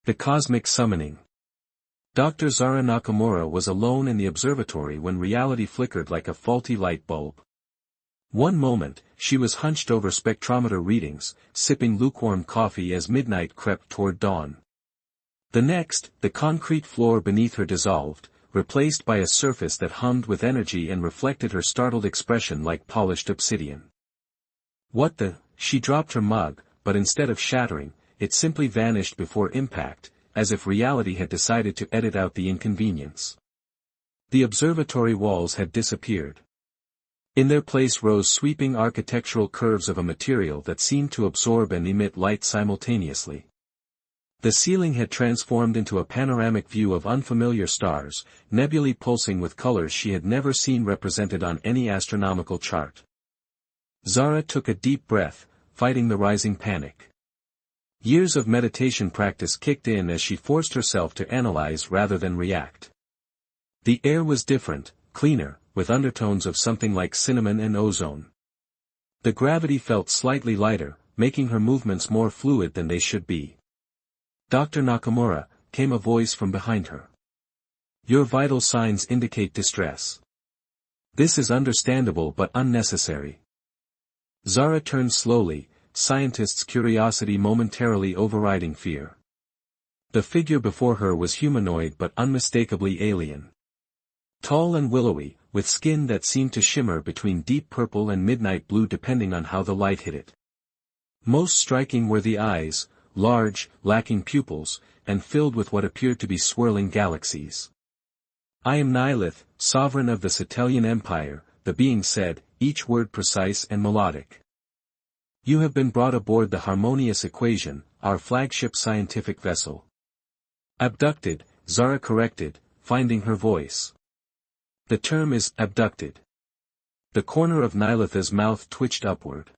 The Cosmic Summoning. Dr. Zara Nakamura was alone in the observatory when reality flickered like a faulty light bulb. One moment, she was hunched over spectrometer readings, sipping lukewarm coffee as midnight crept toward dawn. The next, the concrete floor beneath her dissolved, replaced by a surface that hummed with energy and reflected her startled expression like polished obsidian. What the? She dropped her mug, but instead of shattering, it simply vanished before impact, as if reality had decided to edit out the inconvenience. The observatory walls had disappeared. In their place rose sweeping architectural curves of a material that seemed to absorb and emit light simultaneously. The ceiling had transformed into a panoramic view of unfamiliar stars, nebulae pulsing with colors she had never seen represented on any astronomical chart. Zara took a deep breath, fighting the rising panic. Years of meditation practice kicked in as she forced herself to analyze rather than react. The air was different, cleaner, with undertones of something like cinnamon and ozone. The gravity felt slightly lighter, making her movements more fluid than they should be. "Dr. Nakamura," came a voice from behind her. "Your vital signs indicate distress. This is understandable but unnecessary." Zara turned slowly, scientist's curiosity momentarily overriding fear. The figure before her was humanoid but unmistakably alien. Tall and willowy, with skin that seemed to shimmer between deep purple and midnight blue depending on how the light hit it. Most striking were the eyes, large, lacking pupils, and filled with what appeared to be swirling galaxies. "I am Nihilith, sovereign of the Setelian Empire," the being said, each word precise and melodic. "You have been brought aboard the Harmonious Equation, our flagship scientific vessel." "Abducted," Zara corrected, finding her voice. "The term is abducted." The corner of Nihilith's mouth twitched upward.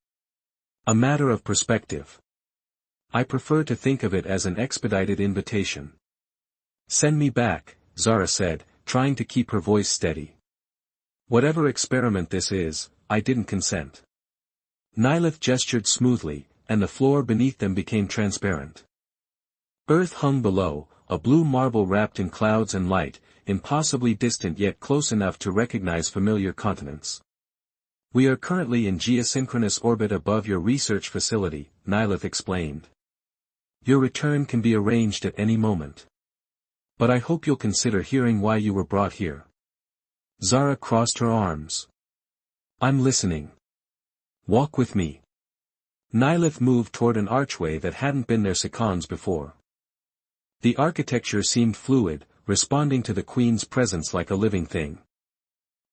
"A matter of perspective. I prefer to think of it as an expedited invitation." "Send me back," Zara said, trying to keep her voice steady. "Whatever experiment this is, I didn't consent." Nihilith gestured smoothly, and the floor beneath them became transparent. Earth hung below, a blue marble wrapped in clouds and light, impossibly distant yet close enough to recognize familiar continents. "We are currently in geosynchronous orbit above your research facility," Nihilith explained. "Your return can be arranged at any moment. But I hope you'll consider hearing why you were brought here." Zara crossed her arms. "I'm listening. Walk with me." Nihilith moved toward an archway that hadn't been their seconds before. The architecture seemed fluid, responding to the Queen's presence like a living thing.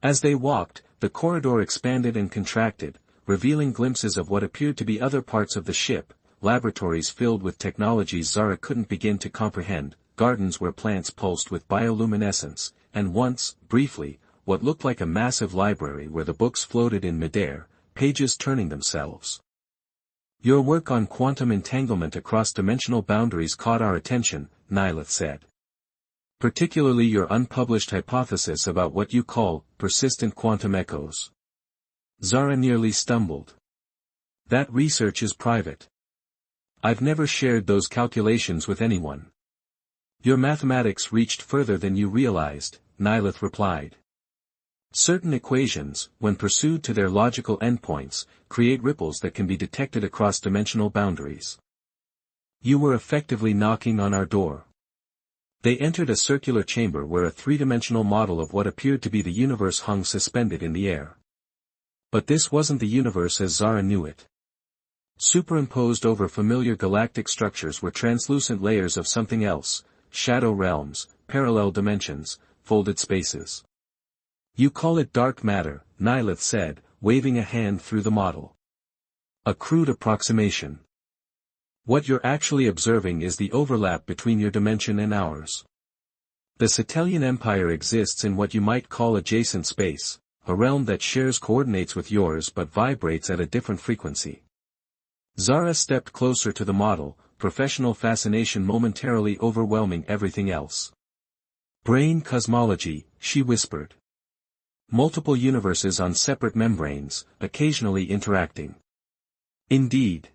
As they walked, the corridor expanded and contracted, revealing glimpses of what appeared to be other parts of the ship, laboratories filled with technologies Zara couldn't begin to comprehend, gardens where plants pulsed with bioluminescence, and once, briefly, what looked like a massive library where the books floated in midair, pages turning themselves. "Your work on quantum entanglement across dimensional boundaries caught our attention," Nihilith said. "Particularly your unpublished hypothesis about what you call persistent quantum echoes." Zara nearly stumbled. "That research is private. I've never shared those calculations with anyone." "Your mathematics reached further than you realized," Nihilith replied. "Certain equations, when pursued to their logical endpoints, create ripples that can be detected across dimensional boundaries. You were effectively knocking on our door." They entered a circular chamber where a three-dimensional model of what appeared to be the universe hung suspended in the air. But this wasn't the universe as Zara knew it. Superimposed over familiar galactic structures were translucent layers of something else, shadow realms, parallel dimensions, folded spaces. "You call it dark matter," Nihilith said, waving a hand through the model. "A crude approximation. What you're actually observing is the overlap between your dimension and ours. The Setelian Empire exists in what you might call adjacent space, a realm that shares coordinates with yours but vibrates at a different frequency." Zara stepped closer to the model, professional fascination momentarily overwhelming everything else. "Brain cosmology," she whispered. "Multiple universes on separate membranes, occasionally interacting." "Indeed."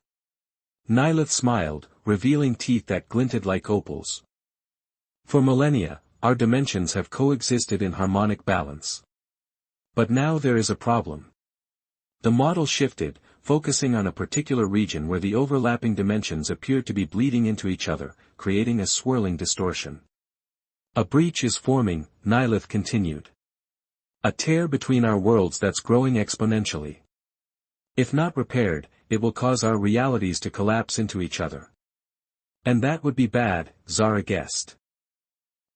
Nihilith smiled, revealing teeth that glinted like opals. For millennia, our dimensions have coexisted in harmonic balance. But now there is a problem. The model shifted, focusing on a particular region where the overlapping dimensions appeared to be bleeding into each other, creating a swirling distortion. A breach is forming, Nylith continued. A tear between our worlds that's growing exponentially. If not repaired, it will cause our realities to collapse into each other. And that would be bad, Zara guessed.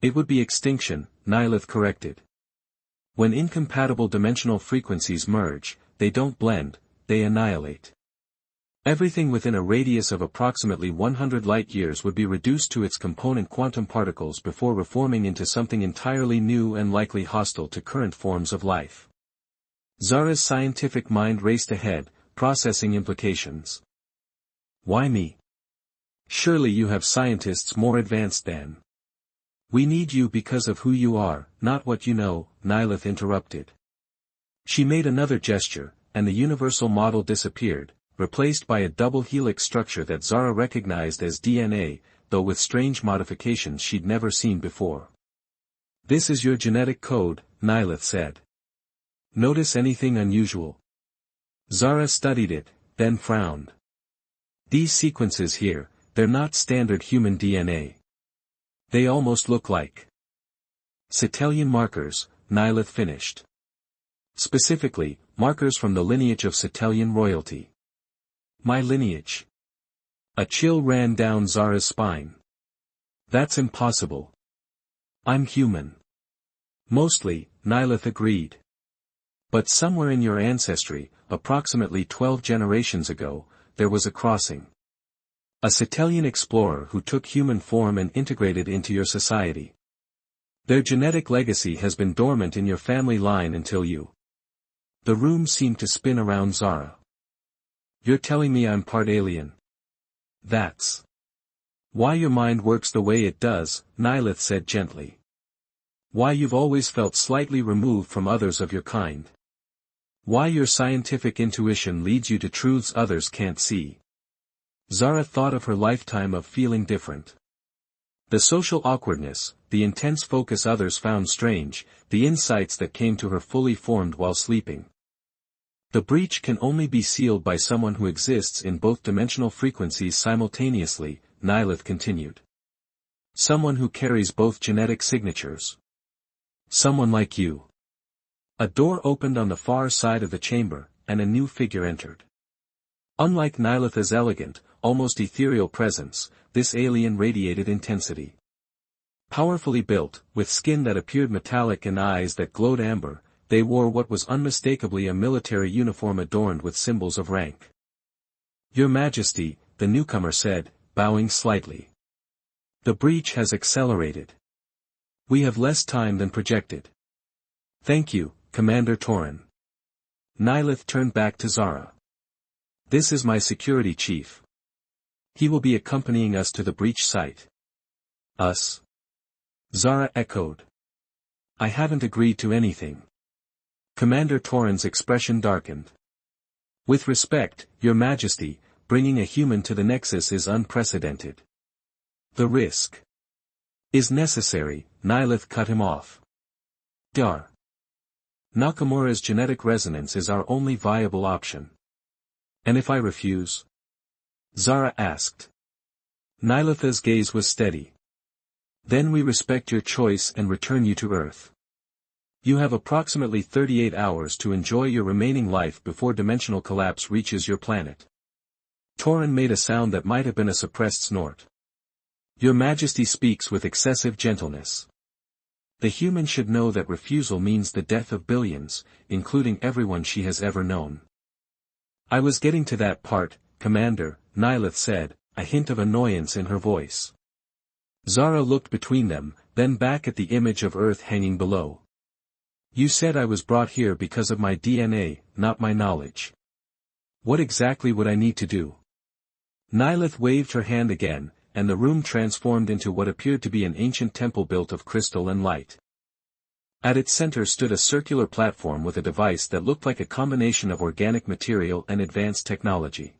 It would be extinction, Nylith corrected. When incompatible dimensional frequencies merge, they don't blend, they annihilate. Everything within a radius of approximately 100 light-years would be reduced to its component quantum particles before reforming into something entirely new and likely hostile to current forms of life. Zara's scientific mind raced ahead, processing implications. Why me? Surely you have scientists more advanced than. We need you because of who you are, not what you know, Nylith interrupted. She made another gesture, and the universal model disappeared, replaced by a double helix structure that Zara recognized as DNA, though with strange modifications she'd never seen before. This is your genetic code, Nylith said. Notice anything unusual? Zara studied it, then frowned. These sequences here, they're not standard human DNA. They almost look like Cetellian markers, Nylith finished. Specifically, markers from the lineage of Cetellian royalty. My lineage. A chill ran down Zara's spine. That's impossible. I'm human. Mostly, Nylith agreed. But somewhere in your ancestry, approximately 12 generations ago, there was a crossing. A Cetellian explorer who took human form and integrated into your society. Their genetic legacy has been dormant in your family line until you. The room seemed to spin around Zara. You're telling me I'm part alien? That's why your mind works the way it does, Nylith said gently. Why you've always felt slightly removed from others of your kind. Why your scientific intuition leads you to truths others can't see. Zara thought of her lifetime of feeling different. The social awkwardness, the intense focus others found strange, the insights that came to her fully formed while sleeping. The breach can only be sealed by someone who exists in both dimensional frequencies simultaneously, Nylith continued. Someone who carries both genetic signatures. Someone like you. A door opened on the far side of the chamber, and a new figure entered. Unlike Nylith's elegant, almost ethereal presence, this alien radiated intensity. Powerfully built, with skin that appeared metallic and eyes that glowed amber, they wore what was unmistakably a military uniform adorned with symbols of rank. Your Majesty, the newcomer said, bowing slightly. The breach has accelerated. We have less time than projected. Thank you, Commander Torin. Nylith turned back to Zara. This is my security chief. He will be accompanying us to the breach site. Us? Zara echoed. I haven't agreed to anything. Commander Torin's expression darkened. With respect, Your Majesty, bringing a human to the Nexus is unprecedented. The risk is necessary, Nylith cut him off. Dar. Nakamura's genetic resonance is our only viable option. And if I refuse? Zara asked. Nylith's gaze was steady. Then we respect your choice and return you to Earth. You have approximately 38 hours to enjoy your remaining life before dimensional collapse reaches your planet. Torin made a sound that might have been a suppressed snort. Your Majesty speaks with excessive gentleness. The human should know that refusal means the death of billions, including everyone she has ever known. I was getting to that part, Commander, Nylith said, a hint of annoyance in her voice. Zara looked between them, then back at the image of Earth hanging below. You said I was brought here because of my DNA, not my knowledge. What exactly would I need to do? Nylith waved her hand again, and the room transformed into what appeared to be an ancient temple built of crystal and light. At its center stood a circular platform with a device that looked like a combination of organic material and advanced technology.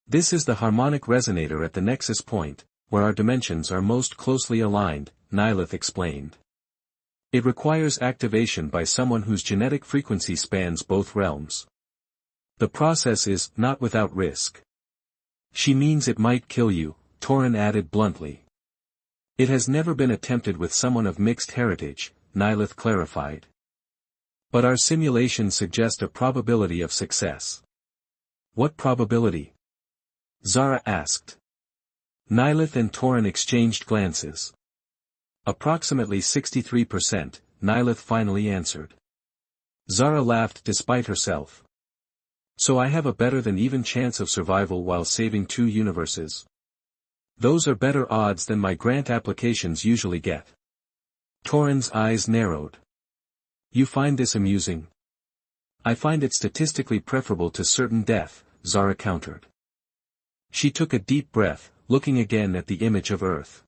This is the harmonic resonator at the nexus point, where our dimensions are most closely aligned, Nilith explained. It requires activation by someone whose genetic frequency spans both realms. The process is not without risk. She means it might kill you, Torin added bluntly. It has never been attempted with someone of mixed heritage, Nilith clarified. But our simulations suggest a probability of success. What probability? Zara asked. Nilith and Torin exchanged glances. Approximately 63%, Nilith finally answered. Zara laughed despite herself. So I have a better than even chance of survival while saving 2 universes. Those are better odds than my grant applications usually get. Torin's eyes narrowed. You find this amusing? I find it statistically preferable to certain death, Zara countered. She took a deep breath, looking again at the image of Earth.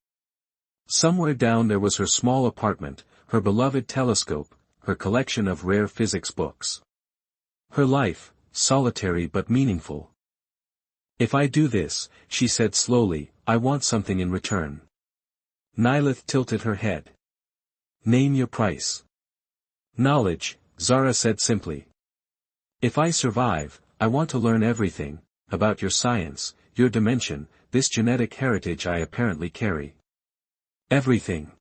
Somewhere down there was her small apartment, her beloved telescope, her collection of rare physics books. Her life, solitary but meaningful. If I do this, she said slowly, I want something in return. Nilith tilted her head. Name your price. Knowledge, Zara said simply. If I survive, I want to learn everything, about your science, your dimension, this genetic heritage I apparently carry. Everything.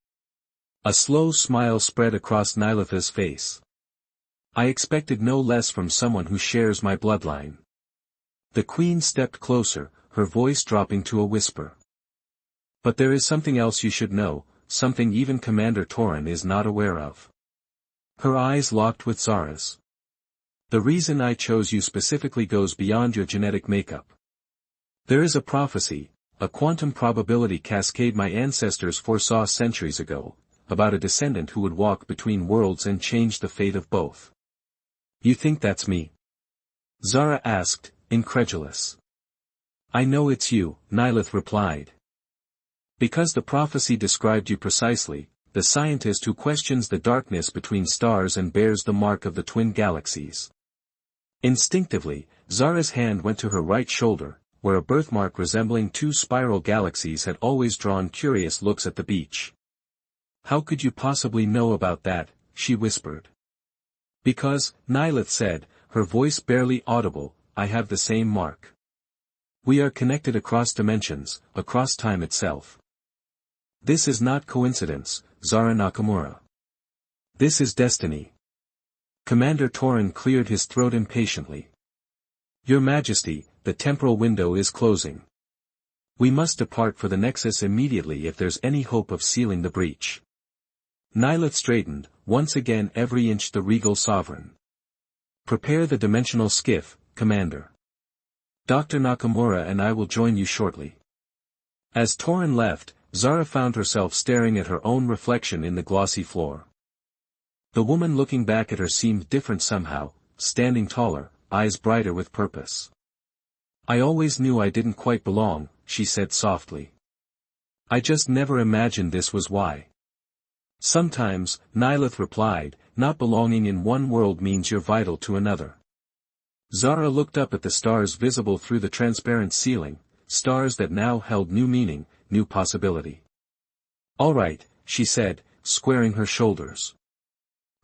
A slow smile spread across Nilith's face. I expected no less from someone who shares my bloodline. The Queen stepped closer, her voice dropping to a whisper. But there is something else you should know, something even Commander Torin is not aware of. Her eyes locked with Zara's. The reason I chose you specifically goes beyond your genetic makeup. There is a prophecy, a quantum probability cascade my ancestors foresaw centuries ago, about a descendant who would walk between worlds and change the fate of both. You think that's me? Zara asked, incredulous. I know it's you, Nilith replied. Because the prophecy described you precisely, the scientist who questions the darkness between stars and bears the mark of the twin galaxies. Instinctively, Zara's hand went to her right shoulder, where a birthmark resembling 2 spiral galaxies had always drawn curious looks at the beach. How could you possibly know about that, she whispered. Because, Nilith said, her voice barely audible, I have the same mark. We are connected across dimensions, across time itself. This is not coincidence, Zara Nakamura. This is destiny. Commander Torin cleared his throat impatiently. Your Majesty, the temporal window is closing. We must depart for the Nexus immediately if there's any hope of sealing the breach. Nilith straightened, once again every inch the regal sovereign. Prepare the dimensional skiff, Commander. Dr. Nakamura and I will join you shortly. As Torin left, Zara found herself staring at her own reflection in the glossy floor. The woman looking back at her seemed different somehow, standing taller, eyes brighter with purpose. I always knew I didn't quite belong, she said softly. I just never imagined this was why. Sometimes, Nilith replied, not belonging in one world means you're vital to another. Zara looked up at the stars visible through the transparent ceiling, stars that now held new meaning, new possibility. All right, she said, squaring her shoulders.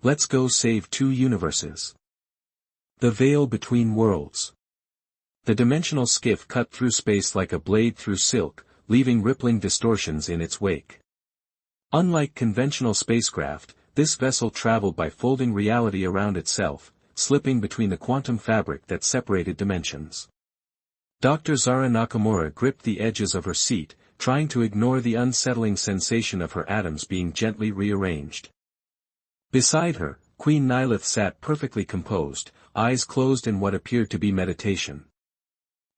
Let's go save 2 universes. The veil between worlds. The dimensional skiff cut through space like a blade through silk, leaving rippling distortions in its wake. Unlike conventional spacecraft, this vessel traveled by folding reality around itself, slipping between the quantum fabric that separated dimensions. Dr. Zara Nakamura gripped the edges of her seat, trying to ignore the unsettling sensation of her atoms being gently rearranged. Beside her, Queen Nilith sat perfectly composed, eyes closed in what appeared to be meditation.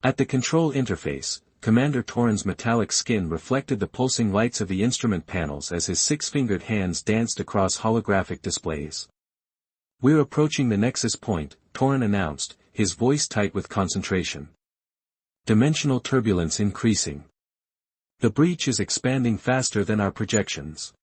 At the control interface, Commander Torin's metallic skin reflected the pulsing lights of the instrument panels as his 6-fingered hands danced across holographic displays. We're approaching the nexus point, Torin announced, his voice tight with concentration. Dimensional turbulence increasing. The breach is expanding faster than our projections.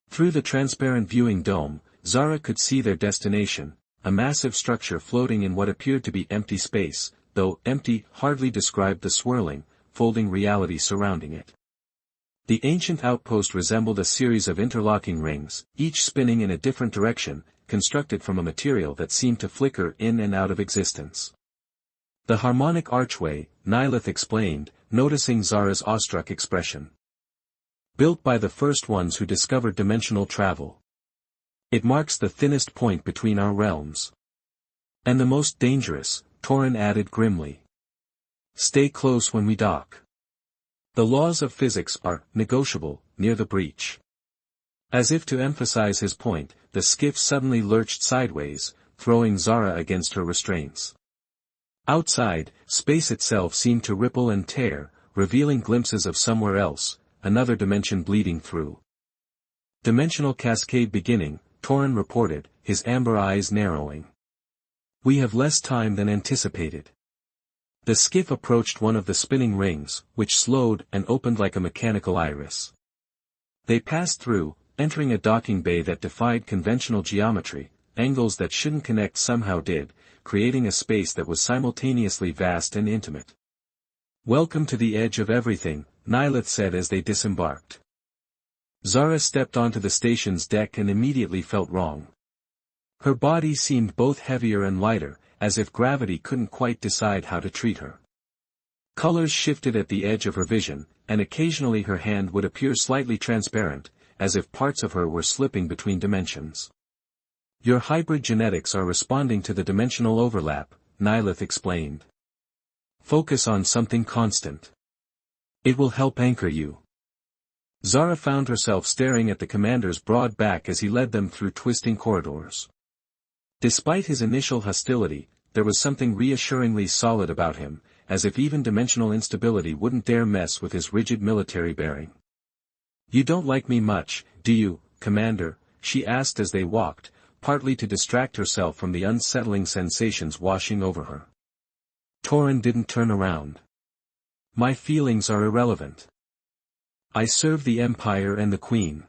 Through the transparent viewing dome, Zara could see their destination, a massive structure floating in what appeared to be empty space, though empty, hardly described the swirling, folding reality surrounding it. The ancient outpost resembled a series of interlocking rings, each spinning in a different direction, constructed from a material that seemed to flicker in and out of existence. The harmonic archway, Nilith explained, noticing Zara's awestruck expression. Built by the first ones who discovered dimensional travel. It marks the thinnest point between our realms. And the most dangerous, Torin added grimly. Stay close when we dock. The laws of physics are negotiable near the breach. As if to emphasize his point, the skiff suddenly lurched sideways, throwing Zara against her restraints. Outside, space itself seemed to ripple and tear, revealing glimpses of somewhere else, another dimension bleeding through. Dimensional cascade beginning, Torin reported, his amber eyes narrowing. We have less time than anticipated. The skiff approached one of the spinning rings, which slowed and opened like a mechanical iris. They passed through, entering a docking bay that defied conventional geometry, angles that shouldn't connect somehow did, creating a space that was simultaneously vast and intimate. Welcome to the edge of everything, Nilith said as they disembarked. Zara stepped onto the station's deck and immediately felt wrong. Her body seemed both heavier and lighter, as if gravity couldn't quite decide how to treat her. Colors shifted at the edge of her vision, and occasionally her hand would appear slightly transparent, as if parts of her were slipping between dimensions. Your hybrid genetics are responding to the dimensional overlap, Nilith explained. Focus on something constant. It will help anchor you. Zara found herself staring at the commander's broad back as he led them through twisting corridors. Despite his initial hostility, there was something reassuringly solid about him, as if even dimensional instability wouldn't dare mess with his rigid military bearing. You don't like me much, do you, Commander? She asked as they walked, partly to distract herself from the unsettling sensations washing over her. Torin didn't turn around. My feelings are irrelevant. I serve the Empire and the Queen.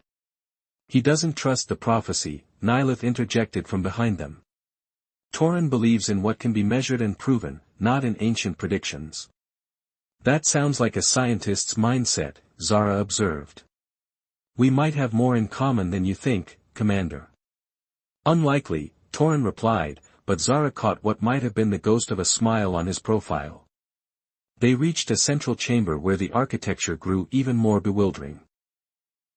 He doesn't trust the prophecy, Nilith interjected from behind them. Torin believes in what can be measured and proven, not in ancient predictions. That sounds like a scientist's mindset, Zara observed. We might have more in common than you think, Commander. Unlikely, Torin replied, but Zara caught what might have been the ghost of a smile on his profile. They reached a central chamber where the architecture grew even more bewildering.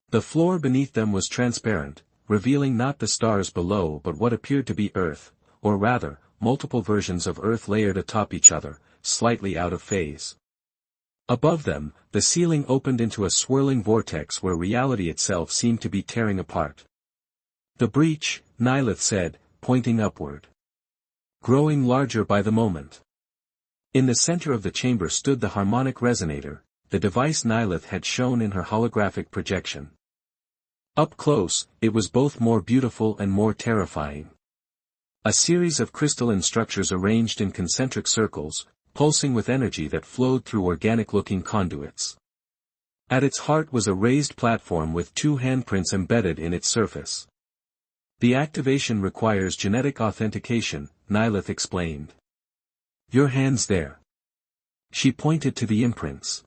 The floor beneath them was transparent, revealing not the stars below but what appeared to be Earth, or rather, multiple versions of Earth layered atop each other, slightly out of phase. Above them, the ceiling opened into a swirling vortex where reality itself seemed to be tearing apart. The breach, Nilith said, pointing upward. Growing larger by the moment. In the center of the chamber stood the harmonic resonator, the device Nilith had shown in her holographic projection. Up close, it was both more beautiful and more terrifying. A series of crystalline structures arranged in concentric circles, pulsing with energy that flowed through organic-looking conduits. At its heart was a raised platform with 2 handprints embedded in its surface. The activation requires genetic authentication, Nilith explained. Your hands there. She pointed to the imprints.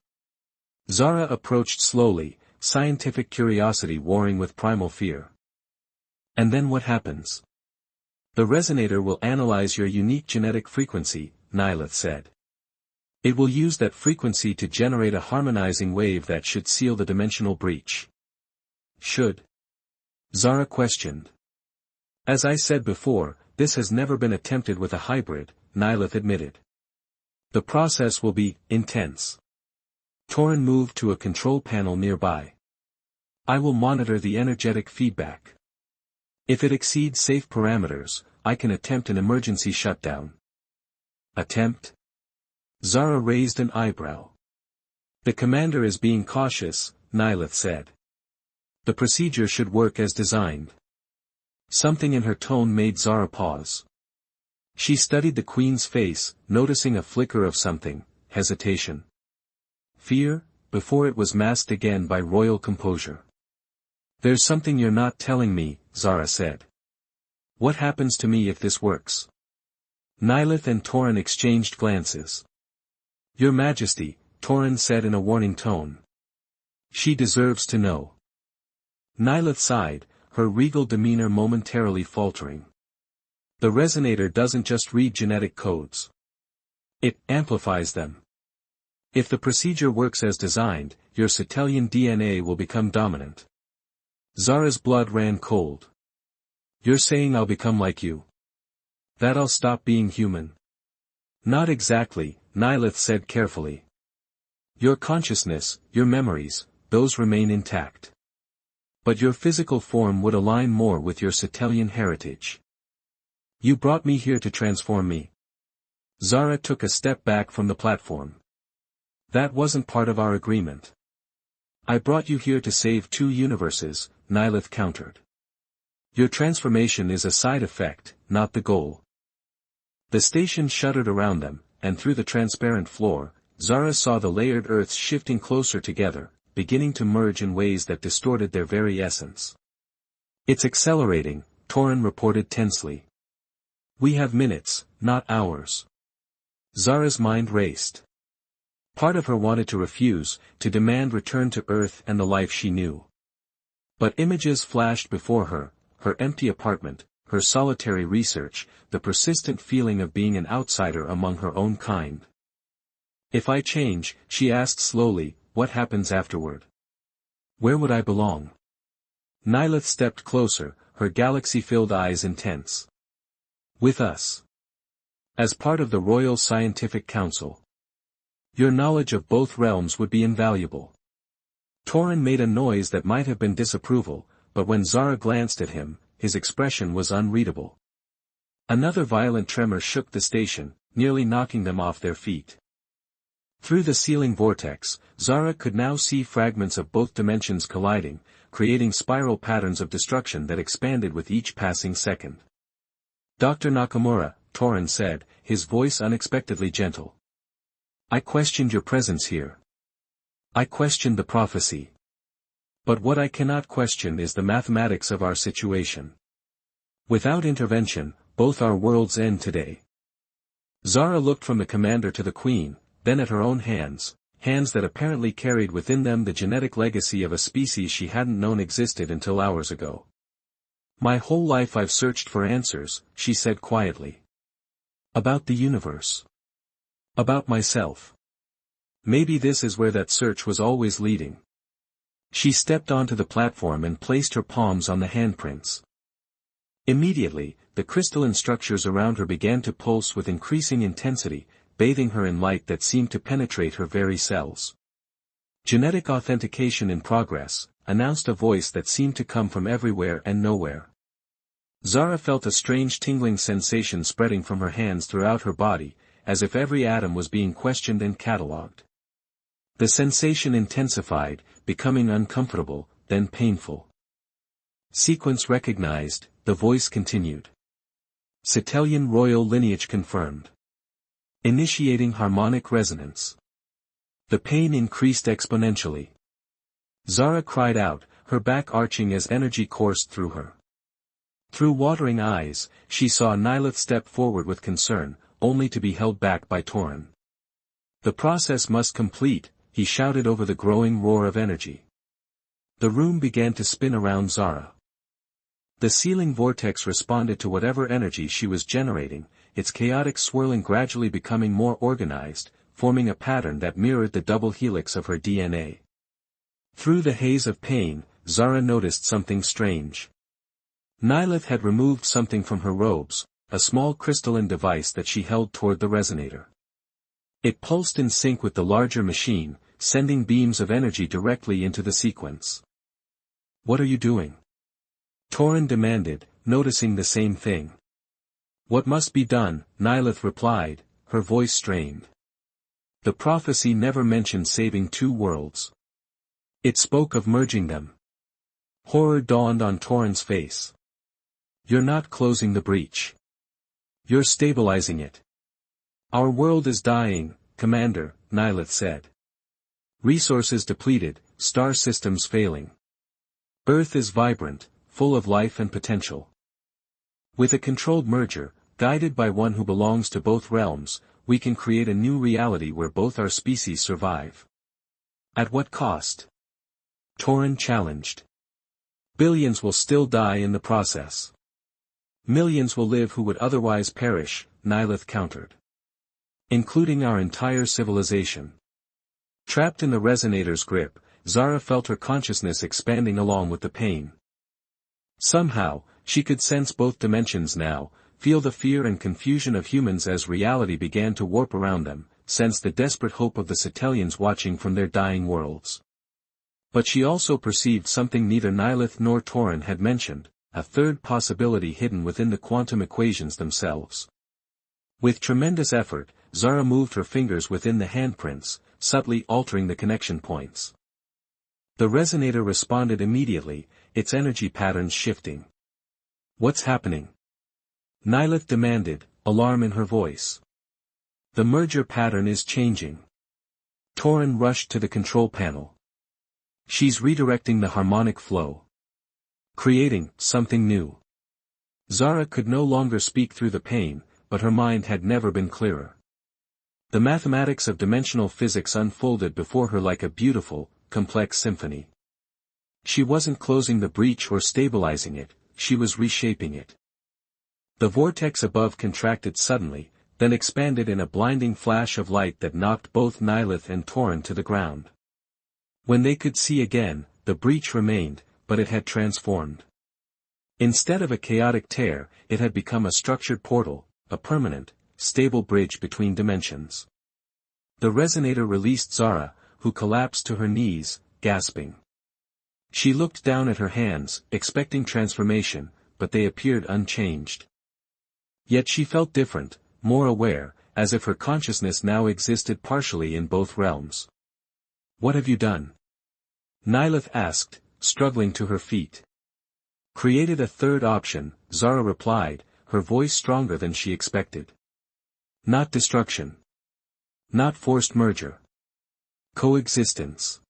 Zara approached slowly, scientific curiosity warring with primal fear. And then what happens? The resonator will analyze your unique genetic frequency, Nilith said. It will use that frequency to generate a harmonizing wave that should seal the dimensional breach. Should? Zara questioned. As I said before, this has never been attempted with a hybrid, Nilith admitted. The process will be intense. Torin moved to a control panel nearby. I will monitor the energetic feedback. If it exceeds safe parameters, I can attempt an emergency shutdown. Attempt? Zara raised an eyebrow. The commander is being cautious, Nilith said. The procedure should work as designed. Something in her tone made Zara pause. She studied the Queen's face, noticing a flicker of something, hesitation. Fear, before it was masked again by royal composure. There's something you're not telling me, Zara said. What happens to me if this works? Nilith and Torin exchanged glances. Your Majesty, Torin said in a warning tone. She deserves to know. Nilith sighed, her regal demeanor momentarily faltering. The resonator doesn't just read genetic codes. It amplifies them. If the procedure works as designed, your Sitelian DNA will become dominant. Zara's blood ran cold. You're saying I'll become like you? That I'll stop being human? Not exactly, Nilith said carefully. Your consciousness, your memories, those remain intact. But your physical form would align more with your Sitelian heritage. You brought me here to transform me. Zara took a step back from the platform. That wasn't part of our agreement. I brought you here to save 2 universes, Nilith countered. Your transformation is a side effect, not the goal. The station shuddered around them, and through the transparent floor, Zara saw the layered Earths shifting closer together, beginning to merge in ways that distorted their very essence. It's accelerating, Torin reported tensely. We have minutes, not hours. Zara's mind raced. Part of her wanted to refuse, to demand return to Earth and the life she knew. But images flashed before her, her empty apartment, her solitary research, the persistent feeling of being an outsider among her own kind. If I change, she asked slowly, what happens afterward? Where would I belong? Nilith stepped closer, her galaxy-filled eyes intense. With us. As part of the Royal Scientific Council. Your knowledge of both realms would be invaluable. Torin made a noise that might have been disapproval, but when Zara glanced at him, his expression was unreadable. Another violent tremor shook the station, nearly knocking them off their feet. Through the ceiling vortex, Zara could now see fragments of both dimensions colliding, creating spiral patterns of destruction that expanded with each passing second. Dr. Nakamura, Torin said, his voice unexpectedly gentle. I questioned your presence here. I questioned the prophecy. But what I cannot question is the mathematics of our situation. Without intervention, both our worlds end today. Zara looked from the commander to the queen, then at her own hands, hands that apparently carried within them the genetic legacy of a species she hadn't known existed until hours ago. My whole life I've searched for answers, she said quietly. About the universe. About myself. Maybe this is where that search was always leading. She stepped onto the platform and placed her palms on the handprints. Immediately, the crystalline structures around her began to pulse with increasing intensity, bathing her in light that seemed to penetrate her very cells. Genetic authentication in progress, announced a voice that seemed to come from everywhere and nowhere. Zara felt a strange tingling sensation spreading from her hands throughout her body, as if every atom was being questioned and catalogued. The sensation intensified, becoming uncomfortable, then painful. Sequence recognized, the voice continued. Sitelian royal lineage confirmed. Initiating harmonic resonance. The pain increased exponentially. Zara cried out, her back arching as energy coursed through her. Through watering eyes, she saw Nilith step forward with concern, only to be held back by Torin. The process must complete, he shouted over the growing roar of energy. The room began to spin around Zara. The ceiling vortex responded to whatever energy she was generating, its chaotic swirling gradually becoming more organized, forming a pattern that mirrored the double helix of her DNA. Through the haze of pain, Zara noticed something strange. Nilith had removed something from her robes, a small crystalline device that she held toward the resonator. It pulsed in sync with the larger machine, sending beams of energy directly into the sequence. What are you doing? Torin demanded, noticing the same thing. What must be done, Nilith replied, her voice strained. The prophecy never mentioned saving 2 worlds. It spoke of merging them. Horror dawned on Torin's face. You're not closing the breach. You're stabilizing it. Our world is dying, Commander, Nilith said. Resources depleted, star systems failing. Earth is vibrant, full of life and potential. With a controlled merger, guided by one who belongs to both realms, we can create a new reality where both our species survive. At what cost? Torin challenged. Billions will still die in the process. Millions will live who would otherwise perish, Nilith countered. Including our entire civilization. Trapped in the resonator's grip, Zara felt her consciousness expanding along with the pain. Somehow, she could sense both dimensions now, feel the fear and confusion of humans as reality began to warp around them, sense the desperate hope of the Cetelians watching from their dying worlds. But she also perceived something neither Nilith nor Torin had mentioned, a third possibility hidden within the quantum equations themselves. With tremendous effort, Zara moved her fingers within the handprints, subtly altering the connection points. The resonator responded immediately, its energy patterns shifting. What's happening? Nilith demanded, alarm in her voice. The merger pattern is changing. Torin rushed to the control panel. She's redirecting the harmonic flow. Creating something new. Zara could no longer speak through the pain, but her mind had never been clearer. The mathematics of dimensional physics unfolded before her like a beautiful, complex symphony. She wasn't closing the breach or stabilizing it, she was reshaping it. The vortex above contracted suddenly, then expanded in a blinding flash of light that knocked both Nilith and Torin to the ground. When they could see again, the breach remained, but it had transformed. Instead of a chaotic tear, it had become a structured portal, a permanent, stable bridge between dimensions. The resonator released Zara, who collapsed to her knees, gasping. She looked down at her hands, expecting transformation, but they appeared unchanged. Yet she felt different, more aware, as if her consciousness now existed partially in both realms. What have you done? Nilith asked, struggling to her feet. Created a third option, Zara replied, her voice stronger than she expected. Not destruction. Not forced merger. Coexistence.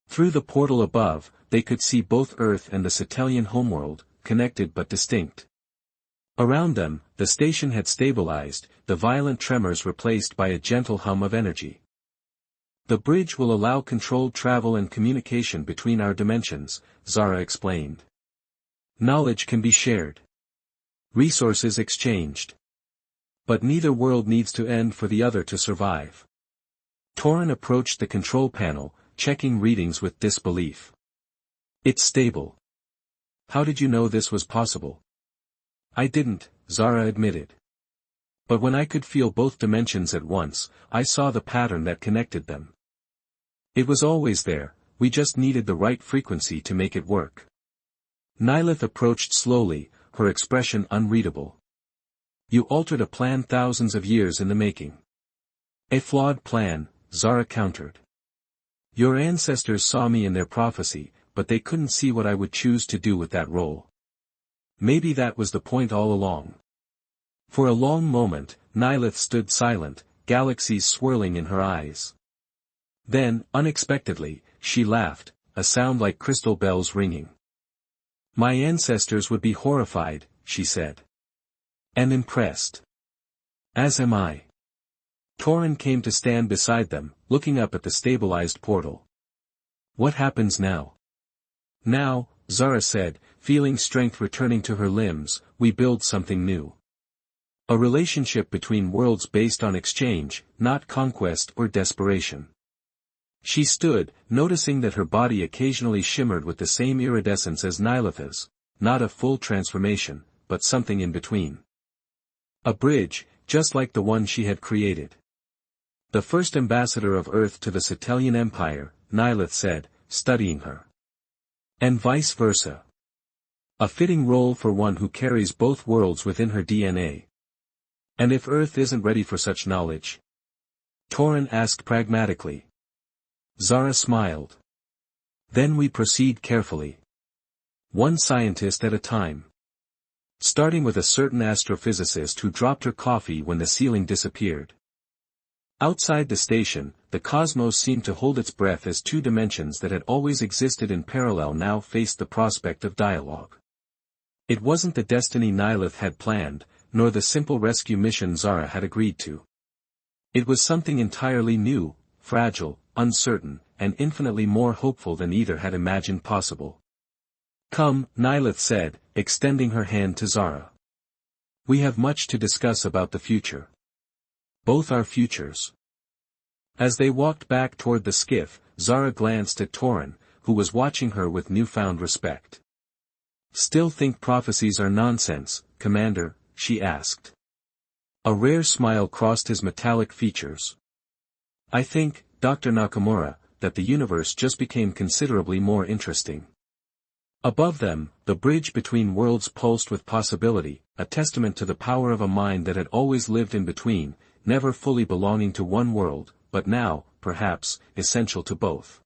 Through the portal above, they could see both Earth and the Cetelian homeworld, connected but distinct. Around them, the station had stabilized, the violent tremors replaced by a gentle hum of energy. The bridge will allow controlled travel and communication between our dimensions, Zara explained. Knowledge can be shared. Resources exchanged. But neither world needs to end for the other to survive. Torin approached the control panel, checking readings with disbelief. It's stable. How did you know this was possible? I didn't, Zara admitted. But when I could feel both dimensions at once, I saw the pattern that connected them. It was always there, we just needed the right frequency to make it work. Nilith approached slowly, her expression unreadable. You altered a plan thousands of years in the making. A flawed plan, Zara countered. Your ancestors saw me in their prophecy, but they couldn't see what I would choose to do with that role. Maybe that was the point all along. For a long moment, Nilith stood silent, galaxies swirling in her eyes. Then, unexpectedly, she laughed, a sound like crystal bells ringing. My ancestors would be horrified, she said. And impressed. As am I. Torin came to stand beside them, looking up at the stabilized portal. What happens now? Now, Zara said, feeling strength returning to her limbs, we build something new. A relationship between worlds based on exchange, not conquest or desperation. She stood, noticing that her body occasionally shimmered with the same iridescence as Nilith's, not a full transformation, but something in between. A bridge, just like the one she had created. The first ambassador of Earth to the Cetelian Empire, Nilith said, studying her. And vice versa. A fitting role for one who carries both worlds within her DNA. And if Earth isn't ready for such knowledge? Torin asked pragmatically. Zara smiled. Then we proceed carefully. One scientist at a time. Starting with a certain astrophysicist who dropped her coffee when the ceiling disappeared. Outside the station, the cosmos seemed to hold its breath as two dimensions that had always existed in parallel now faced the prospect of dialogue. It wasn't the destiny Nilith had planned, nor the simple rescue mission Zara had agreed to. It was something entirely new, fragile, uncertain, and infinitely more hopeful than either had imagined possible. "Come," Nilith said, extending her hand to Zara. "We have much to discuss about the future. Both our futures." As they walked back toward the skiff, Zara glanced at Torin, who was watching her with newfound respect. "Still think prophecies are nonsense, Commander?" she asked. A rare smile crossed his metallic features. "I think, Dr. Nakamura, that the universe just became considerably more interesting." Above them, the bridge between worlds pulsed with possibility, a testament to the power of a mind that had always lived in between, never fully belonging to one world, but now, perhaps, essential to both.